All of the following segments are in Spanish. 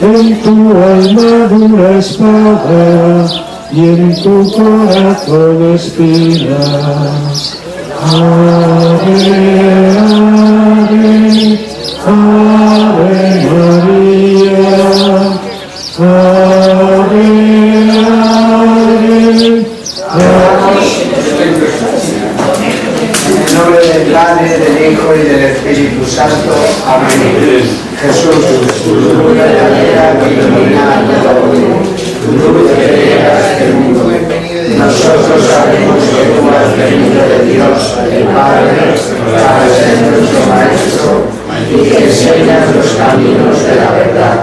En tu armadura espada y en tu corazón espinas. Ave, ave, ave María. Ave, ave, ave. En el nombre del Padre, del Hijo y del Espíritu Santo. Amén. Jesús, tu luz verdadera que ilumina a todo mundo, tu luz que llegas del mundo. Nosotros sabemos que tú has venido de Dios, el Padre, para ser nuestro Maestro y que enseñas los caminos de la verdad.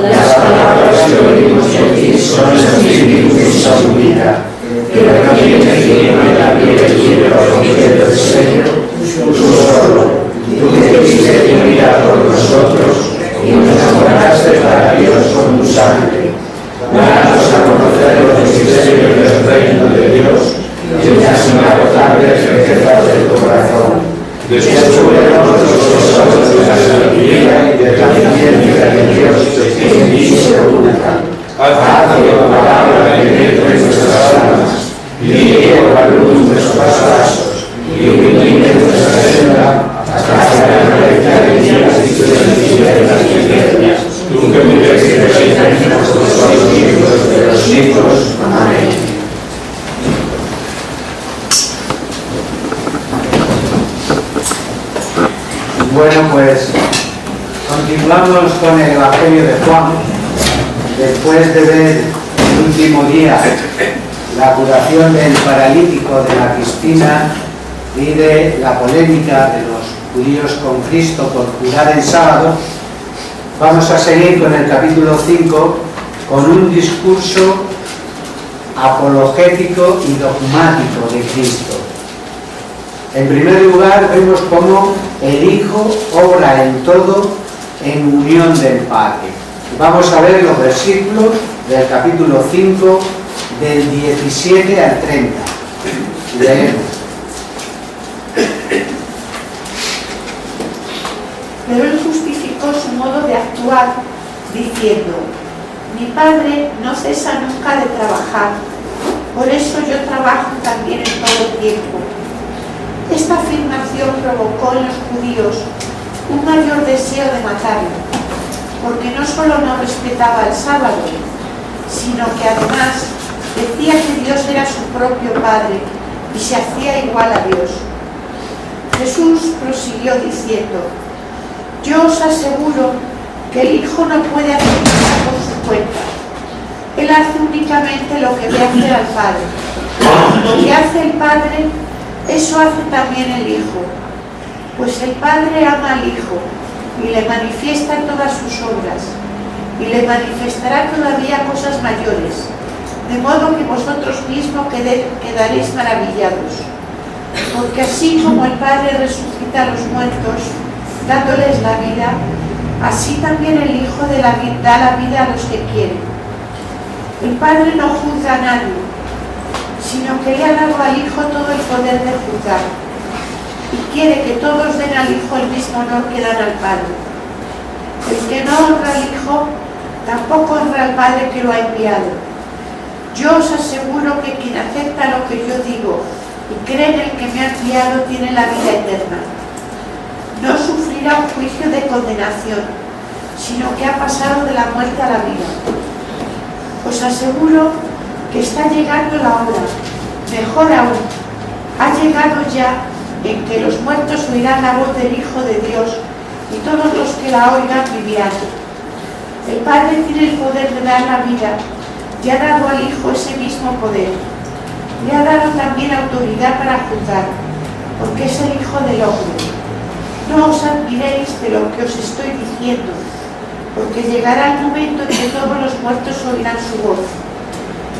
Las palabras que oímos de ti son espíritu y son vida. Pero también el cielo y la piel el libro rompiendo el sello, tú solo, tú que diste tu vida por nosotros y nos enamoraste para Dios con tu sangre. Danos a conocer los misterios del reino de Dios y las inagotables riquezas de tu corazón. Descubriremos los tesoros de la sabiduría y de la ciencia de Dios que en ti se oculta. Haz que tu palabra penetre nuestras almas, guíe por la luz nuestros pasos y ilumine nuestra senda hasta la recta de Dios y sus bendiciones las eternas. Tú que vives y reinas por los siglos de los siglos. Amén. Bueno, pues continuamos con el Evangelio de Juan. Después de ver el último día la curación del paralítico de la piscina y de la polémica de los judíos con Cristo por curar en sábado, vamos a seguir con el capítulo 5 con un discurso apologético y dogmático de Cristo. En primer lugar, vemos cómo el Hijo obra en todo en unión del Padre. Vamos a ver los versículos del capítulo 5, del 17 al 30. Leemos. Pero él justificó su modo de actuar diciendo: mi Padre no cesa nunca de trabajar, por eso yo trabajo también en todo tiempo. Esta afirmación provocó en los judíos un mayor deseo de matarlo, porque no solo no respetaba el sábado, sino que además decía que Dios era su propio Padre y se hacía igual a Dios. Jesús prosiguió diciendo: yo os aseguro que el Hijo no puede hacer nada por su cuenta. Él hace únicamente lo que ve hacer al Padre. Lo que hace el Padre, eso hace también el Hijo. Pues el Padre ama al Hijo y le manifiesta todas sus obras, y le manifestará todavía cosas mayores, de modo que vosotros mismos quedaréis maravillados. Porque así como el Padre resucita a los muertos, dándoles la vida, así también el Hijo da la vida a los que quieren. El Padre no juzga a nadie, sino que le ha dado al Hijo todo el poder de juzgar, y quiere que todos den al Hijo el mismo honor que dan al Padre. El que no honra al Hijo, tampoco honra al Padre que lo ha enviado. Yo os aseguro que quien acepta lo que yo digo y cree en el que me ha enviado tiene la vida eterna. No sufrirá un juicio de condenación, sino que ha pasado de la muerte a la vida. Os aseguro que está llegando la hora, mejor aún, ha llegado ya, en que los muertos oirán la voz del Hijo de Dios y todos los que la oigan vivirán. El Padre tiene el poder de dar la vida y ha dado al Hijo ese mismo poder. Le ha dado también autoridad para juzgar, porque es el Hijo del Hombre. No os admiréis de lo que os estoy diciendo, porque llegará el momento en que todos los muertos oirán su voz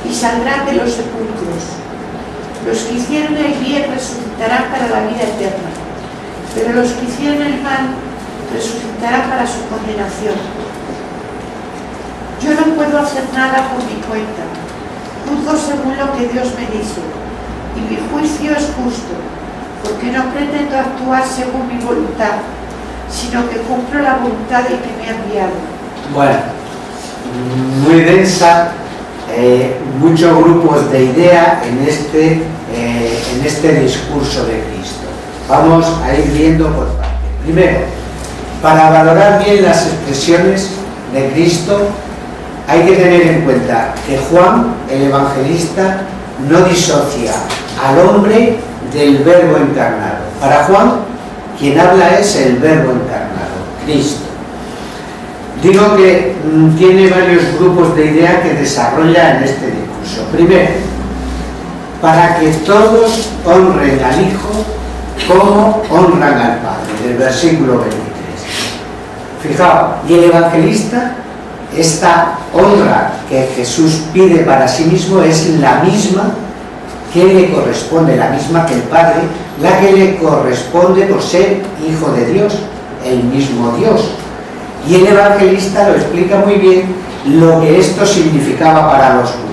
y saldrán de los sepulcros. Los que hicieron el bien resucitarán para la vida eterna, pero los que hicieron el mal resucitarán para su condenación. Yo no puedo hacer nada por mi cuenta, juzgo según lo que Dios me dice, y mi juicio es justo, porque no pretendo actuar según mi voluntad, sino que cumplo la voluntad del que me ha enviado. Bueno, muy densa, muchos grupos de idea en este discurso de Cristo. Vamos a ir viendo por partes. Primero, para valorar bien las expresiones de Cristo, hay que tener en cuenta que Juan, el evangelista, no disocia al hombre del verbo encarnado. Para Juan, quien habla es el verbo encarnado, Cristo. Digo que tiene varios grupos de idea que desarrolla en este discurso. Primero, para que todos honren al Hijo como honran al Padre, del versículo 23. Fijaos, y el evangelista, esta honra que Jesús pide para sí mismo es la misma que le corresponde, la misma que el Padre, la que le corresponde por ser Hijo de Dios, el mismo Dios. Y el evangelista lo explica muy bien lo que esto significaba para los judíos.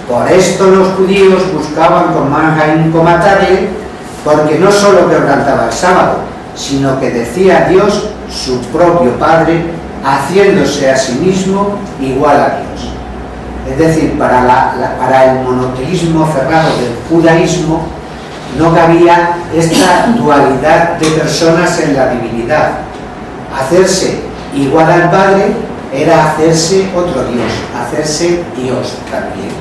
Por esto los judíos buscaban con Manjaín matarle, porque no solo quebrantaba el sábado, sino que decía a Dios, su propio Padre, haciéndose a sí mismo igual a Dios. Es decir, para el monoteísmo cerrado del judaísmo no cabía esta dualidad de personas en la divinidad. Hacerse igual al Padre era hacerse otro Dios, hacerse Dios también.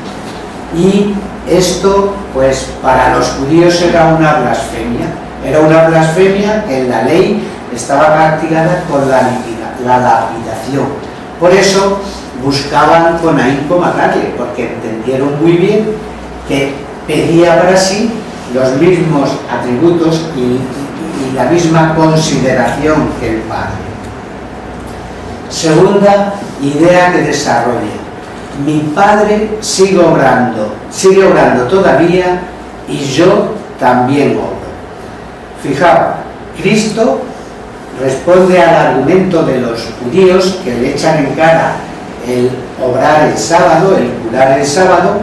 Y esto, pues, para los judíos era una blasfemia que en la ley estaba castigada con la lapidación. Por eso buscaban con ahínco matarle, porque entendieron muy bien que pedía para sí los mismos atributos y la misma consideración que el Padre. Segunda idea que desarrolla: mi Padre sigue obrando todavía y yo también obro. Fijaos, Cristo responde al argumento de los judíos que le echan en cara el obrar el sábado, el curar el sábado,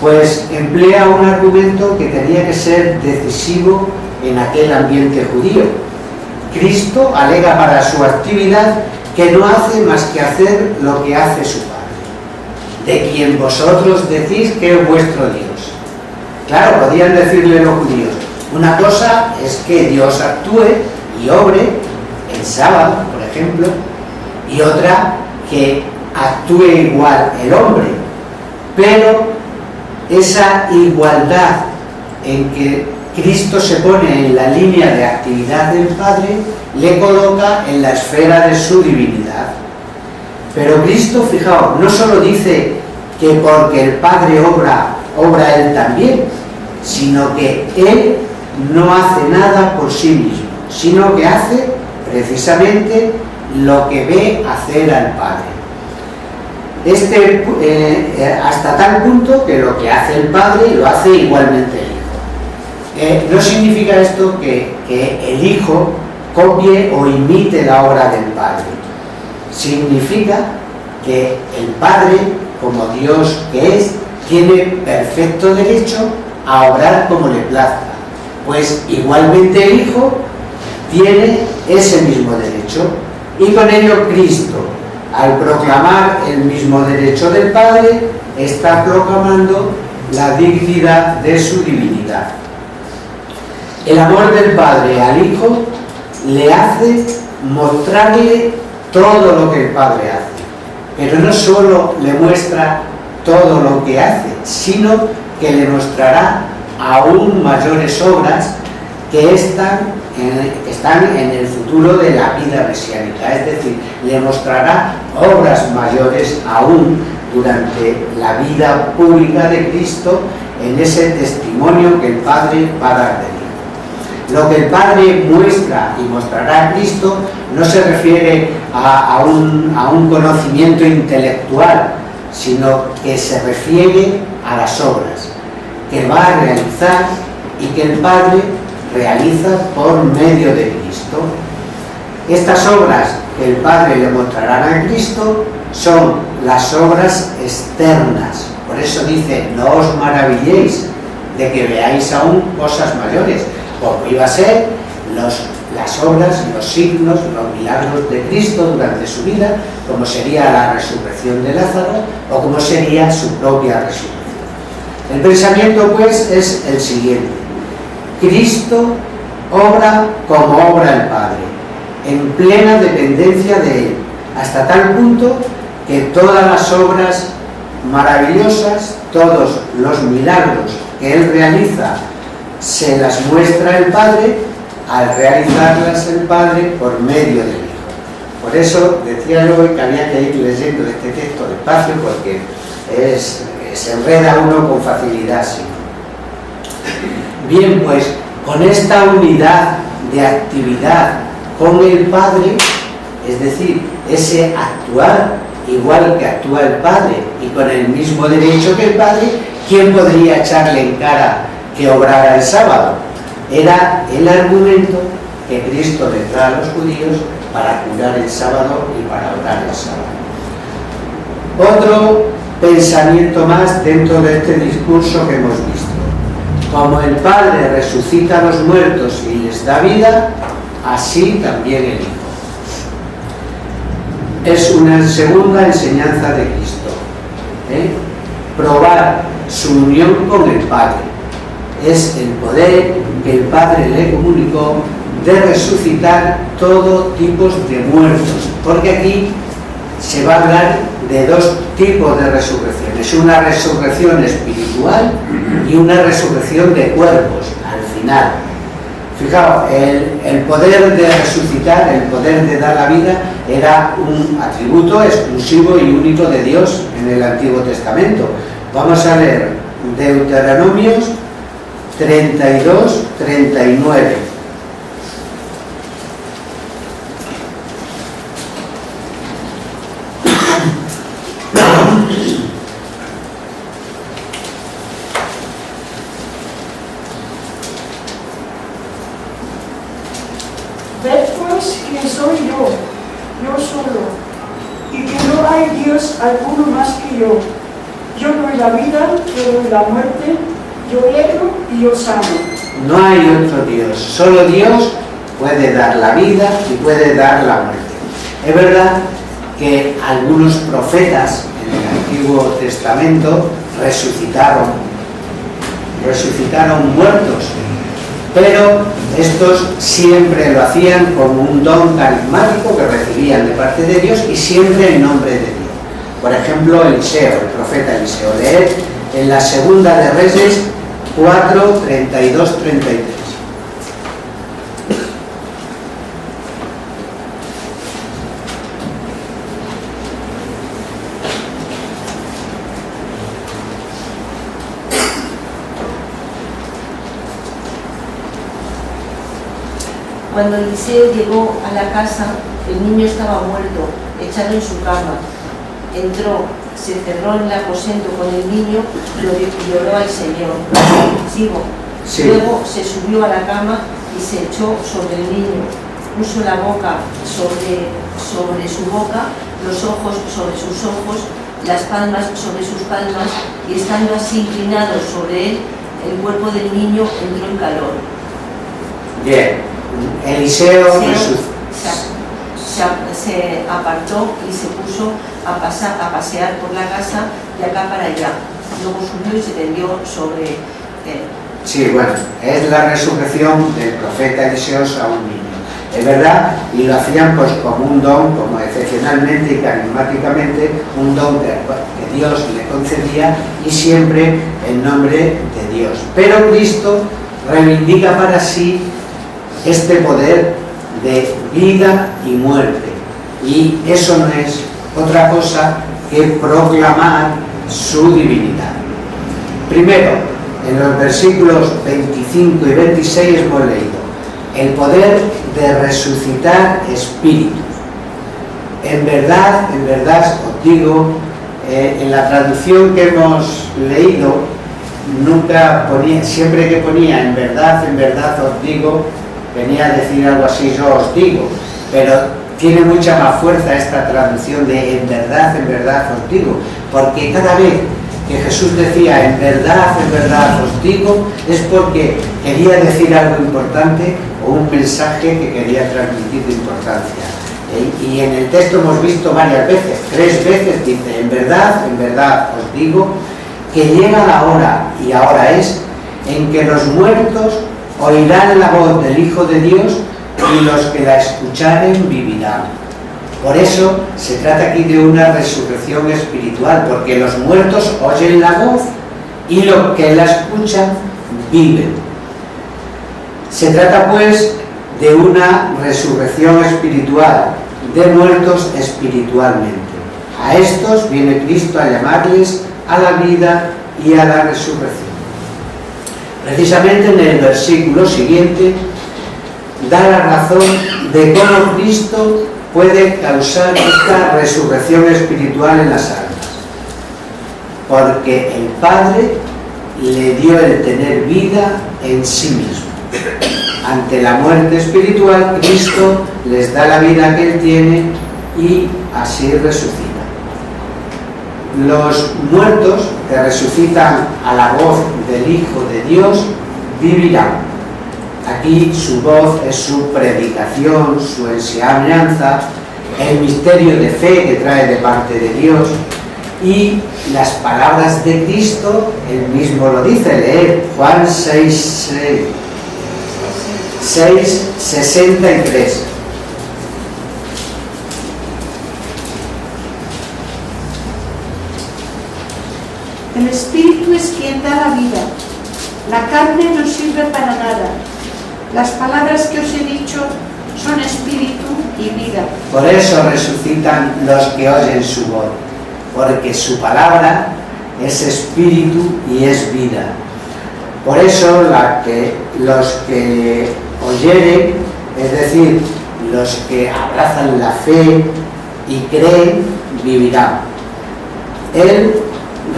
pues emplea un argumento que tenía que ser decisivo en aquel ambiente judío. Cristo alega para su actividad que no hace más que hacer lo que hace su Padre, de quien vosotros decís que es vuestro Dios. Claro, podían decirle los judíos, una cosa es que Dios actúe y obre el sábado, por ejemplo, y otra que actúe igual el hombre, pero esa igualdad en que Cristo se pone en la línea de actividad del Padre le coloca en la esfera de su divinidad. Pero Cristo, fijaos, no solo dice que porque el Padre obra Él también, sino que Él no hace nada por sí mismo, sino que hace precisamente lo que ve hacer al Padre. Hasta tal punto que lo que hace el Padre lo hace igualmente el Hijo. No significa esto que el Hijo copie o imite la obra del Padre. Significa que el Padre, como Dios que es, tiene perfecto derecho a obrar como le plazca, pues igualmente el Hijo tiene ese mismo derecho, y con ello Cristo, al proclamar el mismo derecho del Padre, está proclamando la dignidad de su divinidad. El amor del Padre al Hijo le hace mostrarle todo lo que el Padre hace, pero no solo le muestra todo lo que hace, sino que le mostrará aún mayores obras que están en el futuro de la vida mesiánica, es decir, le mostrará obras mayores aún durante la vida pública de Cristo, en ese testimonio que el Padre va a dar de él. Lo que el Padre muestra y mostrará a Cristo no se refiere a un conocimiento intelectual, sino que se refiere a las obras que va a realizar y que el Padre realiza por medio de Cristo. Estas obras que el Padre le mostrará a Cristo son las obras externas. Por eso dice, no os maravilléis de que veáis aún cosas mayores, porque iba a ser las obras, los signos, los milagros de Cristo durante su vida, como sería la resurrección de Lázaro o como sería su propia resurrección. El pensamiento, pues, es el siguiente: Cristo obra como obra el Padre, en plena dependencia de Él, hasta tal punto que todas las obras maravillosas, todos los milagros que Él realiza, se las muestra el Padre, al realizarlas el Padre por medio del Hijo. Por eso decía yo que había que ir leyendo este texto despacio, porque se enreda uno con facilidad, sí. Bien, pues con esta unidad de actividad con el Padre, es decir, ese actuar igual que actúa el Padre y con el mismo derecho que el Padre, ¿quién podría echarle en cara que obrara el sábado? Era el argumento que Cristo les da a los judíos para curar el sábado y para orar el sábado. Otro pensamiento más dentro de este discurso que hemos visto: como el Padre resucita a los muertos y les da vida, así también el Hijo. Es una segunda enseñanza de Cristo, probar su unión con el Padre. Es el poder que el Padre le comunicó de resucitar todo tipo de muertos, porque aquí se va a hablar de dos tipos de resurrecciones: una resurrección espiritual y una resurrección de cuerpos al final. Fijaos, el poder de resucitar, el poder de dar la vida, era un atributo exclusivo y único de Dios en el Antiguo Testamento. Vamos a leer Deuteronomios 32, 39. Ved pues que soy yo solo, y que no hay Dios alguno más que yo. Yo doy la vida, yo doy la muerte, yo hiero y yo sano. No hay otro Dios, solo Dios puede dar la vida y puede dar la muerte. Es verdad que algunos profetas en el Antiguo Testamento resucitaron muertos, pero estos siempre lo hacían como un don carismático que recibían de parte de Dios y siempre en nombre de Dios. Por ejemplo, Eliseo, el profeta Eliseo, leed en la segunda de Reyes 4, 32, 33. Cuando Eliseo llegó a la casa, el niño estaba muerto, echado en su cama. Entró, se cerró en el aposento con el niño y oró al Señor. Sigo. Sí. Luego se subió a la cama y se echó sobre el niño. Puso la boca sobre su boca, los ojos sobre sus ojos, las palmas sobre sus palmas, y estando así inclinado sobre él, el cuerpo del niño entró en calor. Bien. Eliseo se apartó y se puso a pasear por la casa de acá para allá. Luego subió y se tendió sobre él. Sí, bueno, es la resurrección del profeta Eliseo a un niño. Es verdad, y lo hacían pues como un don, como excepcionalmente y carismáticamente, un don que Dios le concedía y siempre en nombre de Dios. Pero Cristo reivindica para sí este poder de vida y muerte, y eso no es otra cosa que proclamar su divinidad. Primero, en los versículos 25 y 26 hemos leído el poder de resucitar espíritus. En verdad os digo, en la traducción que hemos leído nunca ponía, siempre que ponía en verdad os digo, venía a decir algo así, yo os digo, pero tiene mucha más fuerza esta traducción de en verdad os digo, porque cada vez que Jesús decía en verdad os digo, es porque quería decir algo importante o un mensaje que quería transmitir de importancia. Y en el texto hemos visto varias veces, 3 veces dice, en verdad os digo que llega la hora, y ahora es, en que los muertos oirán la voz del Hijo de Dios y los que la escucharen vivirán. Por eso se trata aquí de una resurrección espiritual, porque los muertos oyen la voz y los que la escuchan viven. Se trata pues de una resurrección espiritual, de muertos espiritualmente. A estos viene Cristo a llamarles a la vida y a la resurrección. Precisamente en el versículo siguiente da la razón de cómo Cristo puede causar esta resurrección espiritual en las almas. Porque el Padre le dio el tener vida en sí mismo. Ante la muerte espiritual, Cristo les da la vida que Él tiene y así resucita. Los muertos que resucitan a la voz del Hijo de Dios vivirán. Aquí su voz es su predicación, su enseñanza, el misterio de fe que trae de parte de Dios y las palabras de Cristo, Él mismo lo dice, leer Juan 6:63. El Espíritu es quien da la vida. La carne no sirve para nada. Las palabras que os he dicho son espíritu y vida. Por eso resucitan los que oyen su voz, porque su palabra es espíritu y es vida. Por eso los que oyeren, es decir, los que abrazan la fe y creen, vivirán. Él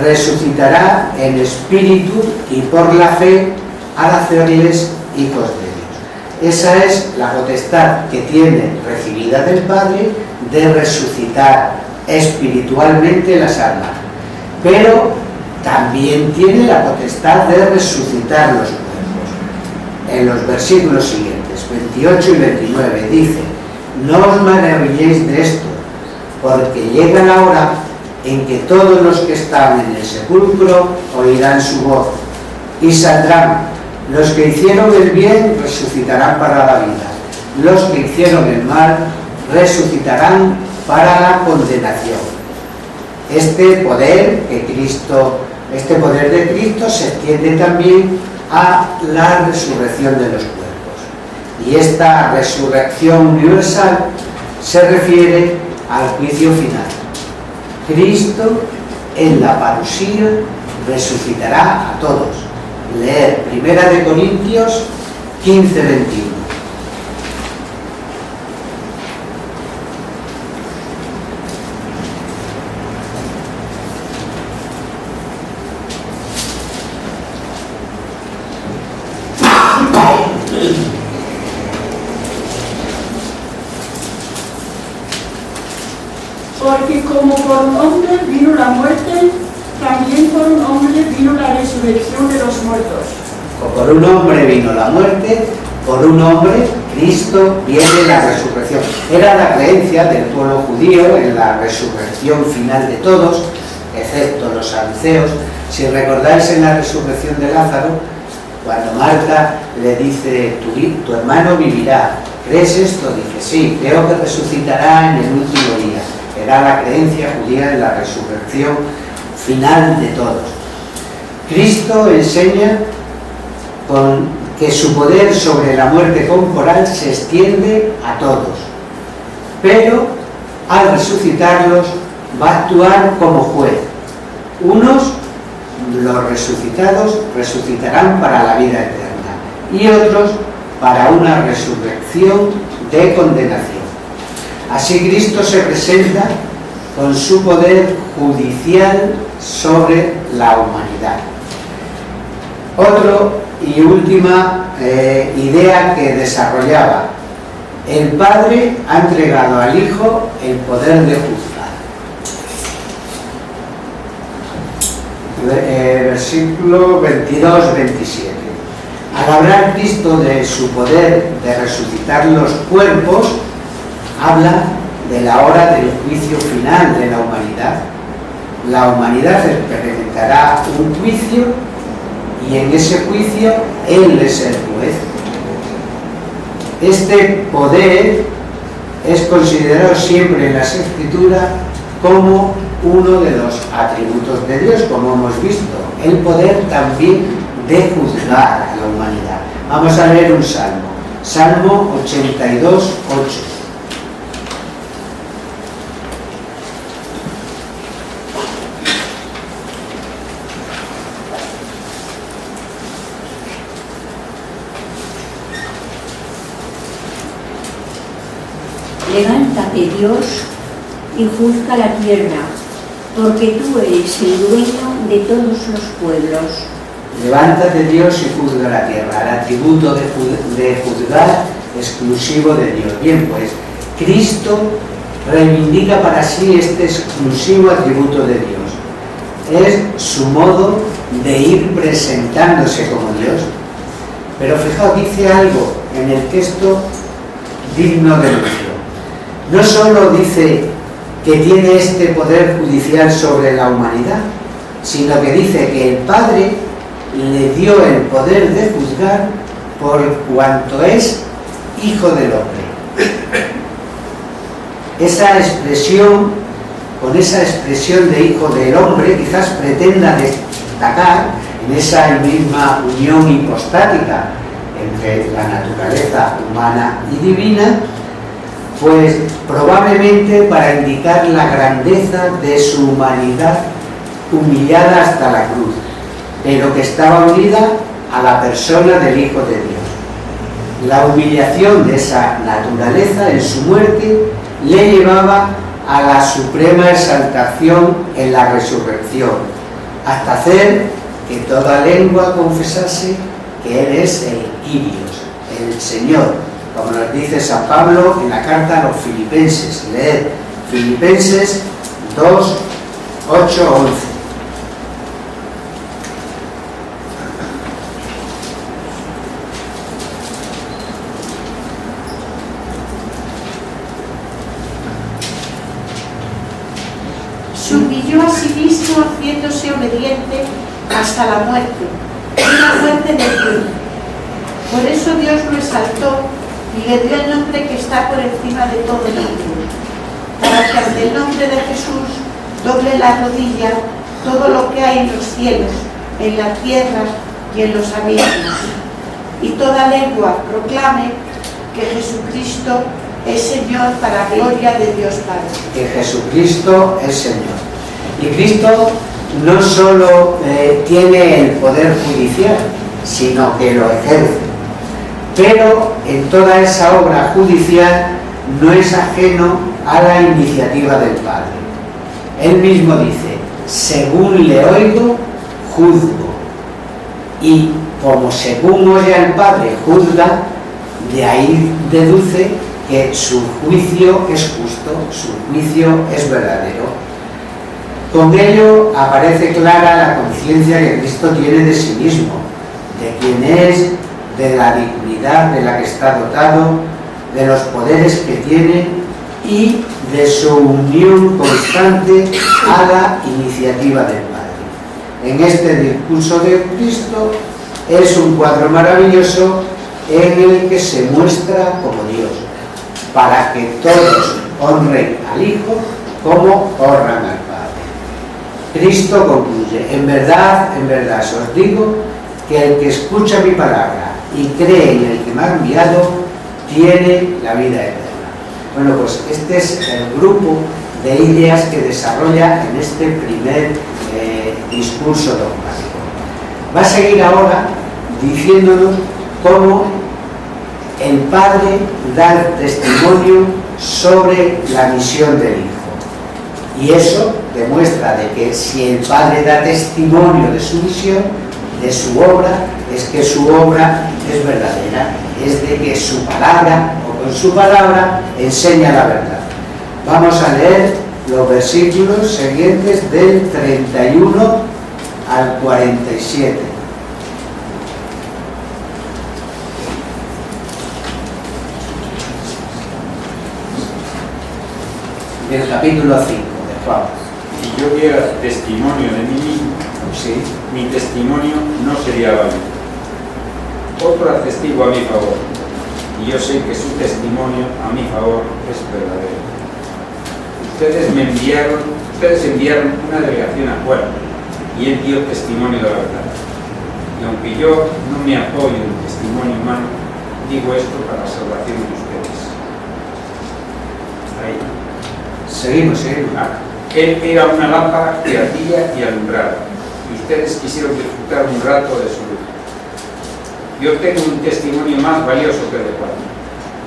resucitará en espíritu y por la fe al hacerles hijos de Dios. Esa es la potestad que tiene recibida del Padre de resucitar espiritualmente las almas, pero también tiene la potestad de resucitar los cuerpos. En los versículos siguientes, 28 y 29, dice: no os maravilléis de esto, porque llega la hora en que todos los que están en el sepulcro oirán su voz y saldrán. Los que hicieron el bien resucitarán para la vida, los que hicieron el mal resucitarán para la condenación. Este poder de Cristo se extiende también a la resurrección de los cuerpos. Y esta resurrección universal se refiere al juicio final. Cristo en la parusía resucitará a todos. Leer 1 Corintios 15:21. Porque como por un hombre vino la muerte, también por un hombre vino la resurrección de los muertos. Por un hombre vino la muerte, por un hombre, Cristo, viene la resurrección. Era la creencia del pueblo judío en la resurrección final de todos, excepto los saduceos. Si recordáis en la resurrección de Lázaro, cuando Marta le dice, tu hermano vivirá, ¿crees esto? Dice, sí, creo que resucitará en el último día. Era la creencia judía en la resurrección final de todos. Cristo enseña que su poder sobre la muerte corporal se extiende a todos, pero al resucitarlos va a actuar como juez. Unos, los resucitados, resucitarán para la vida eterna y otros para una resurrección de condenación. Así Cristo se presenta con su poder judicial sobre la humanidad. Otra y última idea que desarrollaba: el Padre ha entregado al Hijo el poder de juzgar. Versículo 22-27. Al hablar Cristo de su poder de resucitar los cuerpos, habla de la hora del juicio final de la humanidad. La humanidad experimentará un juicio y en ese juicio Él es el juez. Este poder es considerado siempre en las Escrituras como uno de los atributos de Dios, como hemos visto, el poder también de juzgar a la humanidad. Vamos a leer un salmo, Salmo 82, 8. Levántate, Dios, y juzga la tierra, porque tú eres el dueño de todos los pueblos. Levántate, Dios, y juzga la tierra. El atributo de juzgar exclusivo de Dios. Bien, pues, Cristo reivindica para sí este exclusivo atributo de Dios. Es su modo de ir presentándose como Dios. Pero fijaos, dice algo en el texto digno de mención. No solo dice que tiene este poder judicial sobre la humanidad, sino que dice que el Padre le dio el poder de juzgar por cuanto es Hijo del Hombre. Esa expresión, con esa expresión de Hijo del Hombre, quizás pretenda destacar en esa misma unión hipostática entre la naturaleza humana y divina, pues probablemente para indicar la grandeza de su humanidad humillada hasta la cruz, pero que estaba unida a la persona del Hijo de Dios. La humillación de esa naturaleza en su muerte le llevaba a la suprema exaltación en la resurrección, hasta hacer que toda lengua confesase que Él es el Kyrios, el Señor, como nos dice San Pablo en la carta a los Filipenses. Leed Filipenses 2, 8, 11. Se humilló a sí mismo haciéndose obediente hasta la muerte, una muerte de cruz. Por eso Dios lo exaltó y le dio el nombre que está por encima de todo nombre, para que ante el nombre de Jesús doble la rodilla todo lo que hay en los cielos, en la tierra y en los abismos, y toda lengua proclame que Jesucristo es Señor para gloria de Dios Padre. Que Jesucristo es Señor. Y Cristo no solo tiene el poder judicial, sino que lo ejerce. Pero en toda esa obra judicial no es ajeno a la iniciativa del Padre. Él mismo dice, según le oigo, juzgo. Y como según oye al Padre juzga, de ahí deduce que su juicio es justo, su juicio es verdadero. Con ello aparece clara la conciencia que Cristo tiene de sí mismo, de quién es, de la dignidad de la que está dotado, de los poderes que tiene y de su unión constante a la iniciativa del Padre. En este discurso de Cristo es un cuadro maravilloso en el que se muestra como Dios, para que todos honren al Hijo como honran al Padre. Cristo concluye, en verdad os digo que el que escucha mi palabra y cree en el que me ha enviado, tiene la vida eterna. Bueno, pues este es el grupo de ideas que desarrolla en este primer discurso dogmático. Va a seguir ahora diciéndonos cómo el Padre da testimonio sobre la misión del Hijo. Y eso demuestra de que si el Padre da testimonio de su misión, de su obra, es que su obra es verdadera, es de que su palabra, o con su palabra, enseña la verdad. Vamos a leer los versículos siguientes del 31 al 47. del capítulo 5 de Juan. Si yo diera testimonio de mí mismo, Sí. mi testimonio no sería válido. Otro atestigo a mi favor, y yo sé que su testimonio a mi favor es verdadero. Ustedes enviaron una delegación a Juan, y él dio testimonio de la verdad. Y aunque yo no me apoyo en el testimonio humano, digo esto para la salvación de ustedes. Ahí. Seguimos. Él era una lámpara que ardía y alumbraba, y ustedes quisieron disfrutar un rato de su luz. Yo tengo un testimonio más valioso que el de Juan.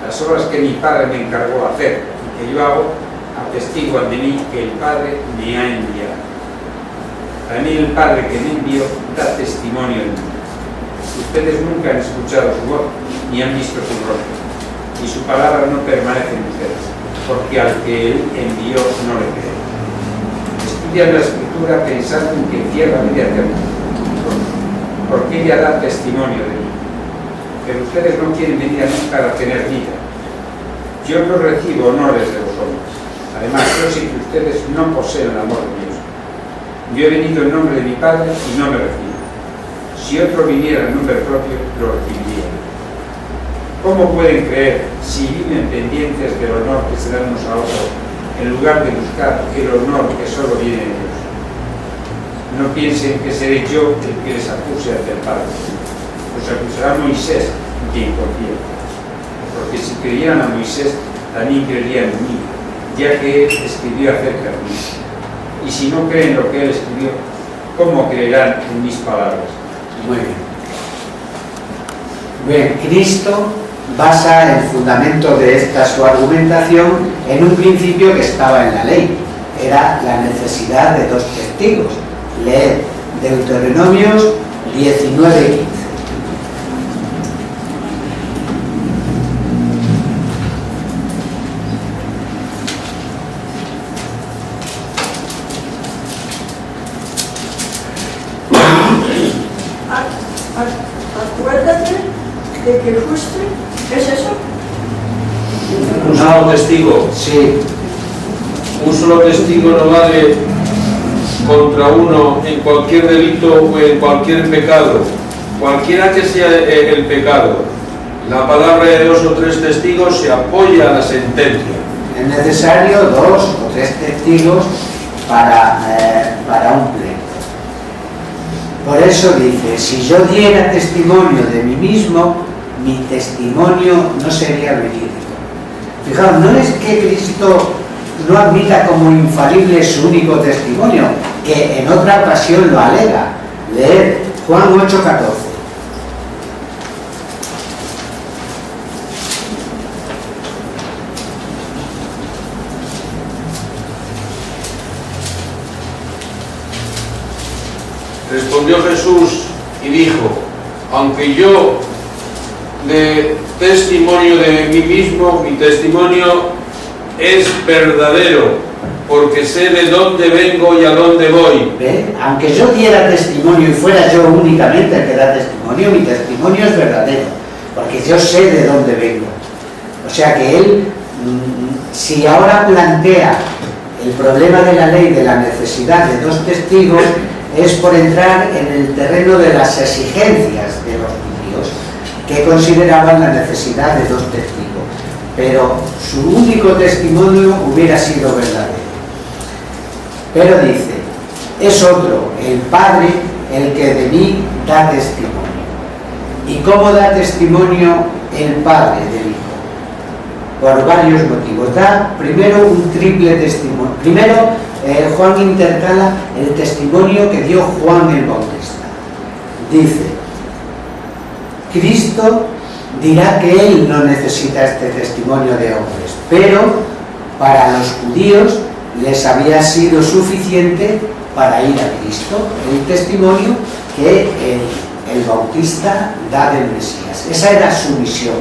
Las obras que mi Padre me encargó hacer y que yo hago atestiguan de mí que el Padre me ha enviado. A mí el Padre que me envió da testimonio de mí. Ustedes nunca han escuchado su voz ni han visto su rostro, y su palabra no permanece en ustedes, porque al que él envió no le creen. Estudian la Escritura pensando en que encierra vida eterna, porque ella da testimonio de mí. Pero ustedes no quieren venir a mí para tener vida. Yo no recibo honores de los hombres. Además, yo sé que ustedes no poseen el amor de Dios. Yo he venido en nombre de mi Padre y no me recibo. Si otro viniera en nombre propio, lo recibiría. ¿Cómo pueden creer si viven pendientes del honor que se dan unos a otros, en lugar de buscar el honor que solo viene de Dios? No piensen que seré yo el que les acuse ante el Padre. Os acusará Moisés, quien confía. Porque si creyeran a Moisés, también creerían en mí, ya que él escribió acerca de mí. Y si no creen lo que él escribió, ¿cómo creerán en mis palabras? Muy bien. Cristo basa el fundamento de esta su argumentación en un principio que estaba en la ley. Era la necesidad de dos testigos. Leed Deuteronomios 19:15. Acuérdate de que fuiste, ¿es eso? Un solo testigo. Sí, Un solo testigo no vale contra uno en cualquier delito o en cualquier pecado. Cualquiera que sea el pecado, la palabra de 2 o 3 testigos se apoya a la sentencia. es necesario 2 o 3 testigos para un pleito. Por eso dice, si yo diera testimonio de mí mismo, mi testimonio no sería verídico. Fijaos, no es que Cristo no admita como infalible su único testimonio, que en otra ocasión lo alega. Leed Juan 8:14. Respondió Jesús y dijo, aunque yo dé testimonio de mí mismo, mi testimonio es verdadero, porque sé de dónde vengo y a dónde voy. ¿Ve? Aunque yo diera testimonio y fuera yo únicamente el que da testimonio, mi testimonio es verdadero, porque yo sé de dónde vengo. O sea que él, si ahora plantea el problema de la ley de la necesidad de 2 testigos, es por entrar en el terreno de las exigencias de los judíos, que consideraban la necesidad de 2 testigos. Pero su único testimonio hubiera sido verdadero. Pero dice, es otro, el Padre, el que de mí da testimonio. ¿Y cómo da testimonio el Padre del Hijo? Por varios motivos. Da primero un triple testimonio. Primero, Juan intercala el testimonio que dio Juan el Bautista. Dice, Cristo dirá que él no necesita este testimonio de hombres, pero para los judíos les había sido suficiente para ir a Cristo, el testimonio que el Bautista da del Mesías. Esa era su misión,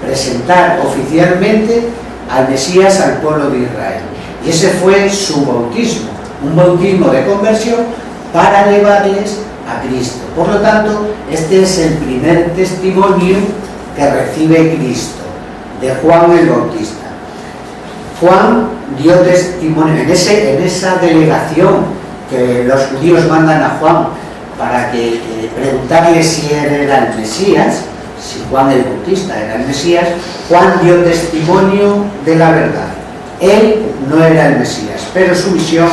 presentar oficialmente al Mesías al pueblo de Israel. Y ese fue su bautismo, un bautismo de conversión para llevarles a Cristo. Por lo tanto, este es el primer testimonio que recibe Cristo, de Juan el Bautista. Juan dio testimonio en esa delegación que los judíos mandan a Juan para que preguntarle si él era el Mesías, si Juan el Bautista era el Mesías. Juan dio testimonio de la verdad. Él no era el Mesías, pero su misión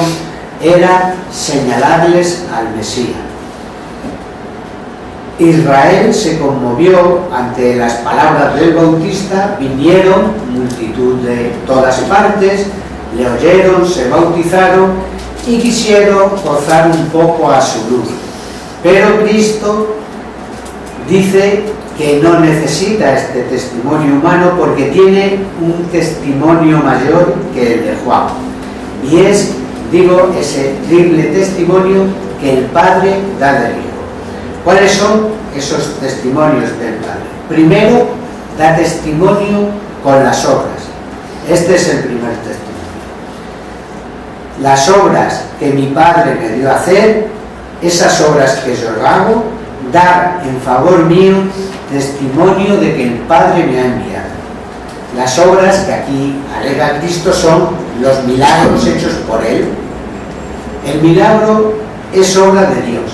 era señalarles al Mesías. Israel se conmovió ante las palabras del Bautista, vinieron multitud de todas partes, le oyeron, se bautizaron y quisieron gozar un poco a su luz. Pero Cristo dice que no necesita este testimonio humano porque tiene un testimonio mayor que el de Juan. Y es, digo, ese triple testimonio que el Padre da del Hijo. ¿Cuáles son esos testimonios del Padre? Primero, da testimonio con las obras. Este es el primer testimonio. Las obras que mi Padre me dio a hacer, esas obras que yo hago, dar en favor mío testimonio de que el Padre me ha enviado. Las obras que aquí alega Cristo son los milagros hechos por Él. El milagro es obra de Dios,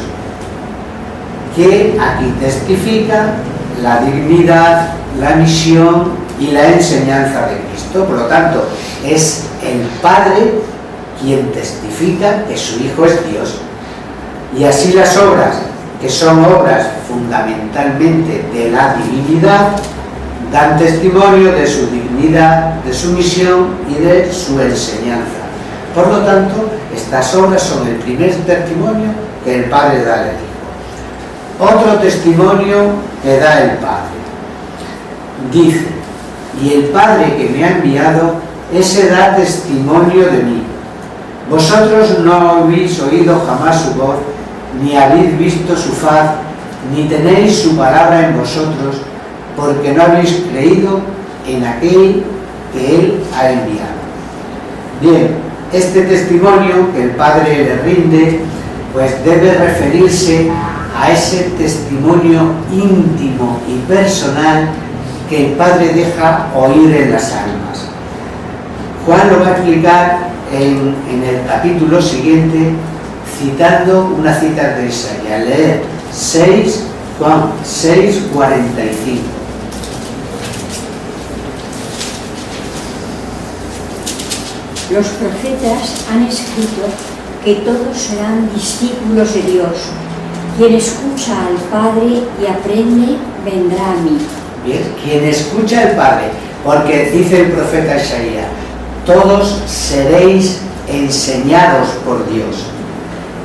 que aquí testifica la dignidad, la misión y la enseñanza de Cristo. Por lo tanto, es el Padre quien testifica que su Hijo es Dios. Y así las obras, que son obras fundamentalmente de la divinidad, dan testimonio de su dignidad, de su misión y de su enseñanza. Por lo tanto, estas obras son el primer testimonio que el Padre da al Hijo. Otro testimonio que da el Padre. Dice, y el Padre que me ha enviado, ese da testimonio de mí. Vosotros no habéis oído jamás su voz, ni habéis visto su faz, ni tenéis su palabra en vosotros, porque no habéis creído en aquel que Él ha enviado. Bien, este testimonio que el Padre le rinde, pues debe referirse a ese testimonio íntimo y personal que el Padre deja oír en las almas. Juan lo va a explicar en el capítulo siguiente, citando una cita de Isaías. Leer Juan 6:45. Los profetas han escrito que todos serán discípulos de Dios. Quien escucha al Padre y aprende, vendrá a mí. Bien, quien escucha al Padre, porque dice el profeta Isaías, todos seréis enseñados por Dios.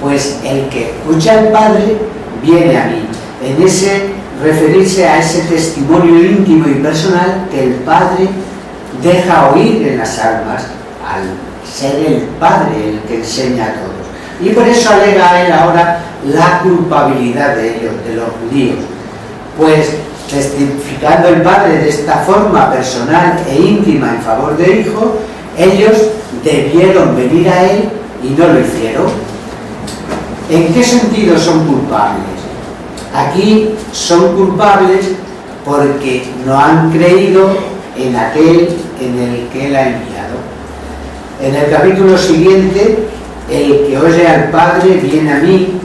Pues el que escucha al Padre viene a mí. En ese referirse a ese testimonio íntimo y personal que el Padre deja oír en las almas, al ser el Padre el que enseña a todos. Y por eso alega a él ahora la culpabilidad de ellos, de los judíos. Pues testificando el Padre de esta forma personal e íntima en favor del Hijo, ellos debieron venir a Él y no lo hicieron. ¿En qué sentido son culpables? Aquí son culpables porque no han creído en aquel en el que Él ha enviado. En el capítulo siguiente, el que oye al Padre viene a mí,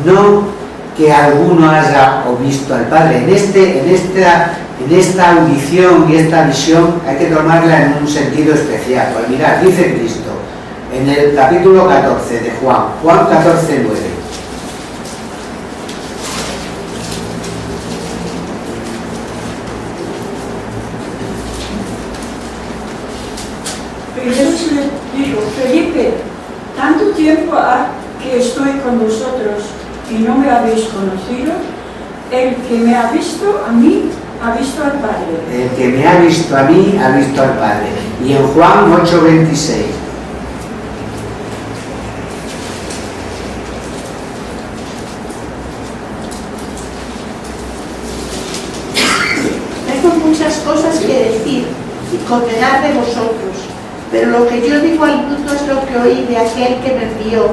no que alguno haya visto al Padre. En esta audición y esta visión hay que tomarla en un sentido especial. Pues mirad, dice Cristo en el capítulo 14 de Juan 14:9. Jesús le dijo, Felipe, tanto tiempo ha que estoy con vosotros y no me habéis conocido. El que me ha visto a mí, ha visto al Padre. El que me ha visto a mí, ha visto al Padre. Y en Juan 8:26. Tengo muchas cosas que decir y condenar de vosotros, pero lo que yo digo al mundo es lo que oí de aquel que me envió,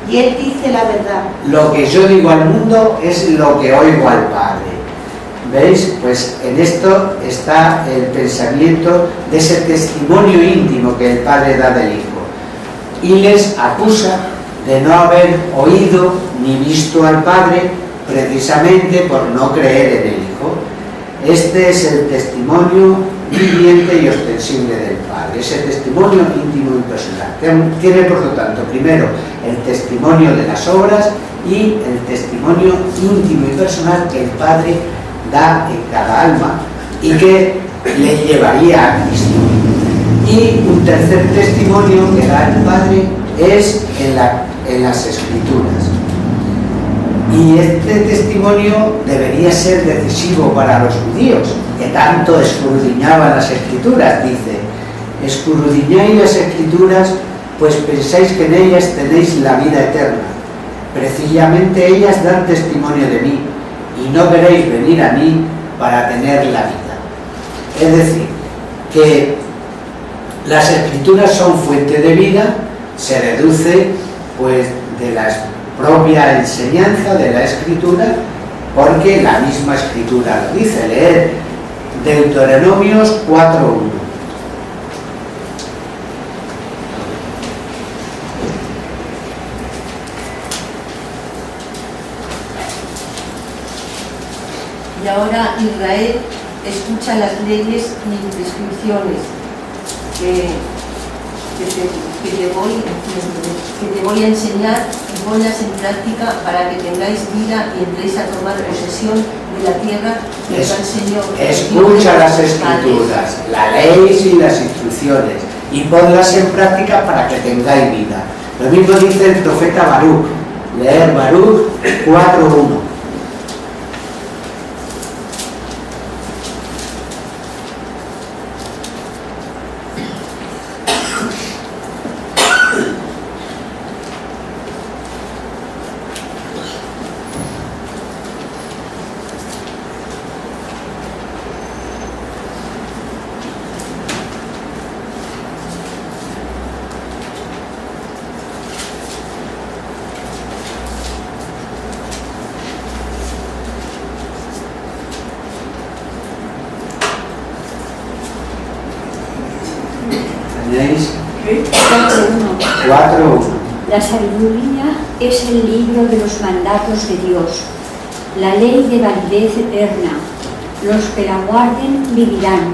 y él dice la verdad. Lo que yo digo al mundo es lo que oigo al Padre. ¿Veis? Pues en esto está el pensamiento de ese testimonio íntimo que el Padre da del Hijo. Y les acusa de no haber oído ni visto al Padre precisamente por no creer en el Hijo. Este es el testimonio viviente y ostensible del Padre, ese testimonio íntimo y personal. Tiene, por lo tanto, primero el testimonio de las obras y el testimonio íntimo y personal que el Padre da en cada alma y que le llevaría a Cristo. Y un tercer testimonio que da el Padre es en las Escrituras. Y este testimonio debería ser decisivo para los judíos, que tanto escudriñaban las Escrituras. Dice: escudriñáis las Escrituras, pues pensáis que en ellas tenéis la vida eterna. Precisamente ellas dan testimonio de mí, y no queréis venir a mí para tener la vida. Es decir, que las Escrituras son fuente de vida, se deduce pues de la propia enseñanza de la Escritura, porque la misma Escritura lo dice. Leer Deuteronomios 4:1. Y ahora, Israel, escucha las leyes y prescripciones que te voy a enseñar, y ponlas en práctica para que tengáis vida y entréis a tomar posesión de la tierra que os da el Señor. Escucha las Escrituras, la ley y las instrucciones, y ponlas en práctica para que tengáis vida. Lo mismo dice el profeta Baruch. Leer Baruch 4:1. ¿Tenéis? 4:1. La sabiduría es el libro de los mandatos de Dios, la ley de validez eterna. Los que la guarden vivirán,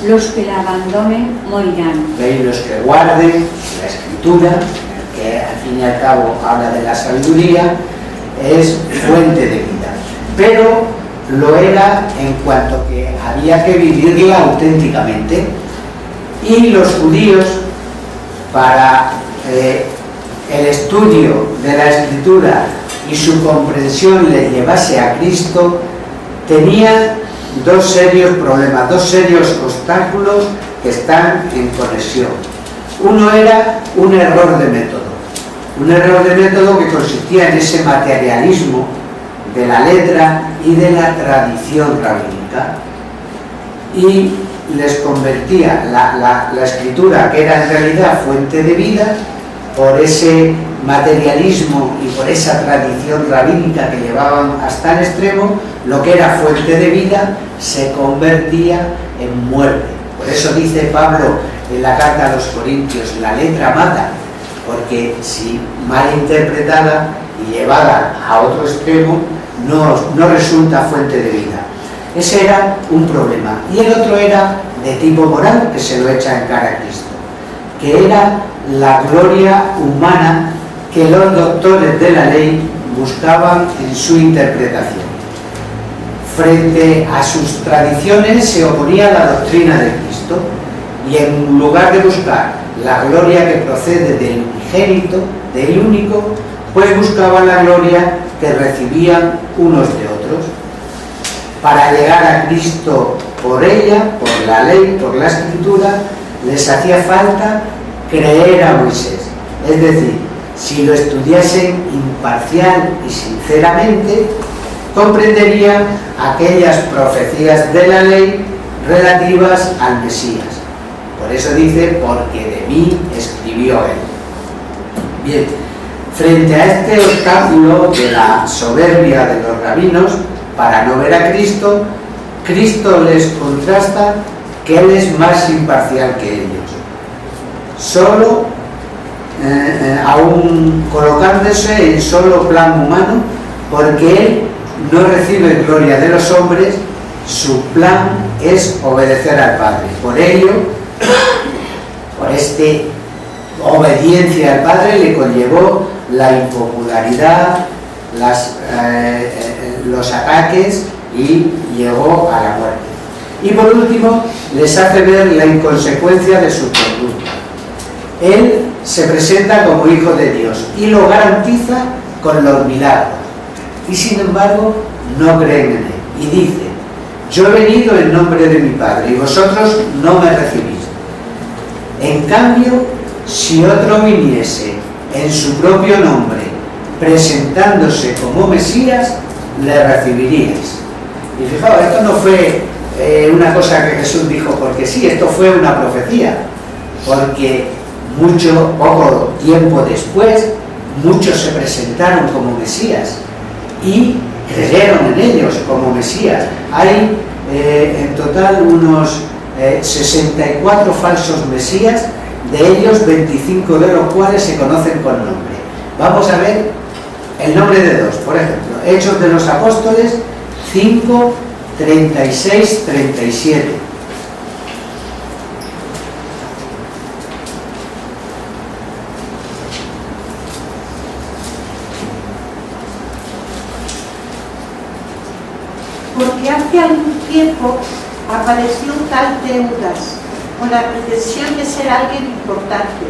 los que la abandonen morirán. ¿Veis? Los que guarden la Escritura, que al fin y al cabo habla de la sabiduría, es fuente de vida. Pero lo era en cuanto que había que vivirla auténticamente. Y los judíos, para el estudio de la Escritura y su comprensión les llevase a Cristo, tenían dos serios problemas, dos serios obstáculos que están en conexión. Uno era un error de método que consistía en ese materialismo de la letra y de la tradición rabínica, y les convertía la Escritura, que era en realidad fuente de vida, por ese materialismo y por esa tradición rabínica que llevaban hasta el extremo. Lo que era fuente de vida se convertía en muerte. Por eso dice Pablo en la carta a los Corintios: la letra mata, porque si mal interpretada y llevada a otro extremo no resulta fuente de vida. Ese era un problema. Y el otro era de tipo moral, que se lo echa en cara a Cristo, que era la gloria humana que los doctores de la ley buscaban en su interpretación. Frente a sus tradiciones se oponía la doctrina de Cristo, y en lugar de buscar la gloria que procede del unigénito, del único, pues buscaban la gloria que recibían unos de otros. Para llegar a Cristo por ella, por la ley, por la Escritura, les hacía falta creer a Moisés. Es decir, si lo estudiasen imparcial y sinceramente, comprenderían aquellas profecías de la ley relativas al Mesías. Por eso dice: porque de mí escribió él. Bien, frente a este obstáculo de la soberbia de los rabinos para no ver a Cristo, Cristo les contrasta que Él es más imparcial que ellos. Solo, aún colocándose en solo plan humano, porque Él no recibe gloria de los hombres, su plan es obedecer al Padre. Por ello, por esta obediencia al Padre le conllevó la impopularidad, los ataques y llegó a la muerte. Y por último, les hace ver la inconsecuencia de su conducta. Él se presenta como Hijo de Dios y lo garantiza con los milagros. Y sin embargo, no creen en Él. Y dice: yo he venido en nombre de mi Padre y vosotros no me recibís. En cambio, si otro viniese en su propio nombre, presentándose como Mesías, le recibiríais. Y fijaos, esto no fue una cosa que Jesús dijo porque sí, esto fue una profecía, porque poco tiempo después, muchos se presentaron como Mesías y creyeron en ellos como Mesías. Hay en total unos 64 falsos Mesías, de ellos 25 de los cuales se conocen con nombre. Vamos a ver el nombre de dos, por ejemplo, Hechos de los Apóstoles 5, 36, 37. Porque hace algún tiempo apareció un tal Teudas con la pretensión de ser alguien importante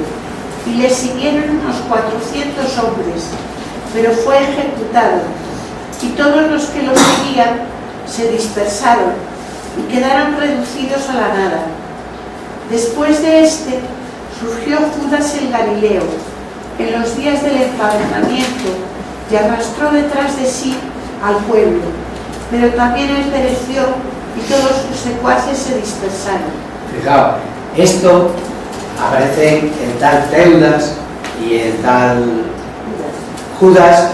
y le siguieron unos 400 hombres, pero fue ejecutado y todos los que lo seguían se dispersaron y quedaron reducidos a la nada. Después de este surgió Judas el Galileo en los días del empadronamiento y arrastró detrás de sí al pueblo, pero también él pereció y todos sus secuaces se dispersaron. Fijaos, esto aparece el tal Teudas y el tal Judas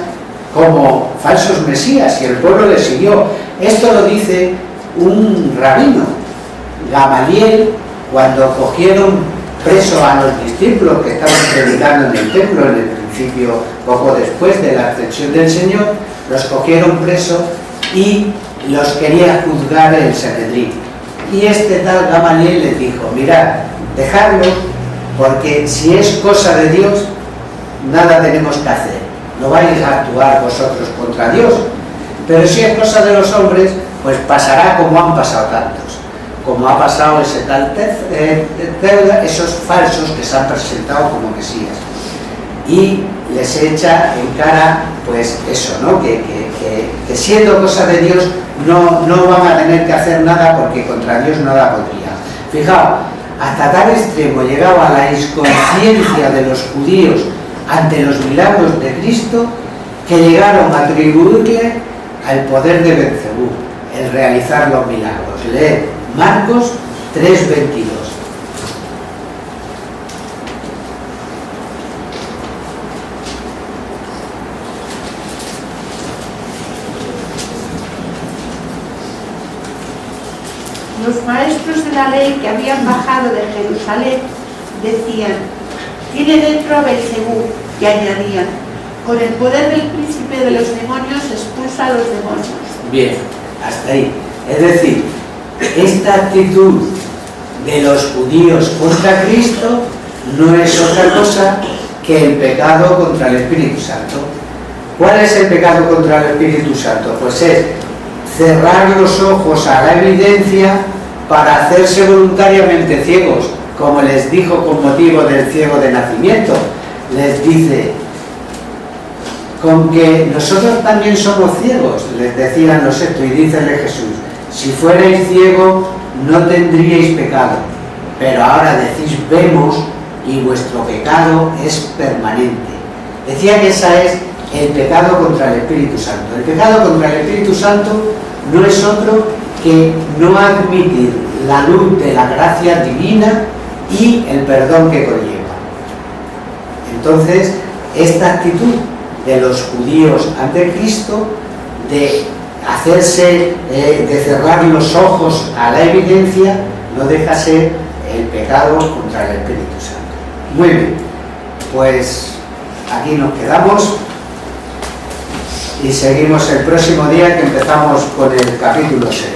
como falsos mesías y el pueblo le siguió. Esto lo dice un rabino, Gamaliel, cuando cogieron preso a los discípulos que estaban predicando en el templo en el principio, poco después de la ascensión del Señor, los cogieron presos y los quería juzgar el Sanedrín. Y este tal Gamaliel les dijo: mirad, dejadlo, porque si es cosa de Dios, nada tenemos que hacer. No vais a actuar vosotros contra Dios. Pero si es cosa de los hombres, pues pasará como han pasado tantos. Como ha pasado ese tal Teudas, esos falsos que se han presentado como mesías. Y les echa en cara, pues eso, ¿no? Que siendo cosa de Dios no van a tener que hacer nada porque contra Dios nada podría. Fijaos, hasta tal extremo llegaba la inconsciencia de los judíos ante los milagros de Cristo que llegaron a atribuirle al poder de Belcebú el realizar los milagros. Leed Marcos 3:22. Los maestros de la ley que habían bajado de Jerusalén decían: tiene dentro a Belcebú, y añadían: con el poder del príncipe de los demonios expulsa a los demonios. Bien, hasta ahí. Es decir, esta actitud de los judíos contra Cristo no es otra cosa que el pecado contra el Espíritu Santo. ¿Cuál es el pecado contra el Espíritu Santo? Pues es cerrar los ojos a la evidencia para hacerse voluntariamente ciegos, como les dijo con motivo del ciego de nacimiento. Les dice: con que nosotros también somos ciegos, les decían los estos, y dícele Jesús: si fuerais ciegos no tendríais pecado, pero ahora decís vemos y vuestro pecado es permanente. Decía que ese es el pecado contra el Espíritu Santo. El pecado contra el Espíritu Santo no es otro que no admitir la luz de la gracia divina y el perdón que conlleva. Entonces, esta actitud de los judíos ante Cristo de hacerse, de cerrar los ojos a la evidencia, no deja ser el pecado contra el Espíritu Santo. Muy bien, pues aquí nos quedamos y seguimos el próximo día, que empezamos con el capítulo 6.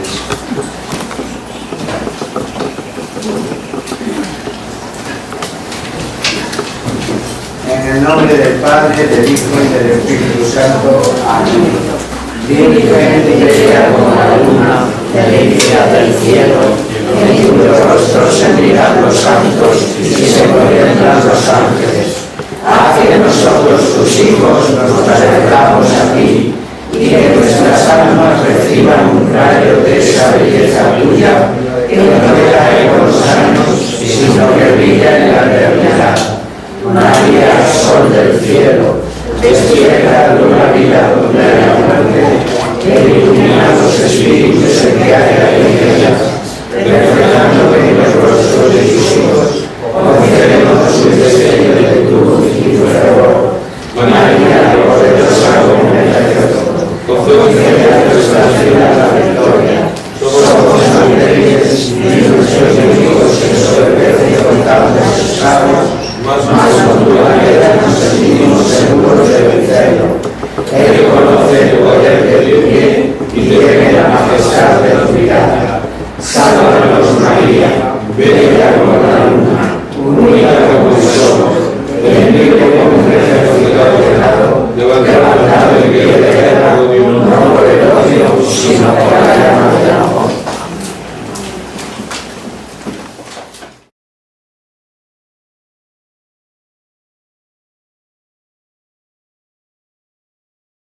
En el nombre del Padre, del Hijo y del Espíritu Santo. Amén. Virgen bella como la luna, delicia del cielo, en cuyos rostros se miran los santos y se contemplan los ángeles. Haz que nosotros, tus hijos, nos acercamos a ti, y que nuestras almas reciban un rayo de esa belleza tuya, que no traemos sanos, sino que brilla en la eternidad. María, sol del cielo, despierta de una vida donde hay la muerte, que ilumina los espíritus en que hay alegría, reflejando en los rostros de tus hijos, concédenos un destello de tu luz y fuego. María, poderosa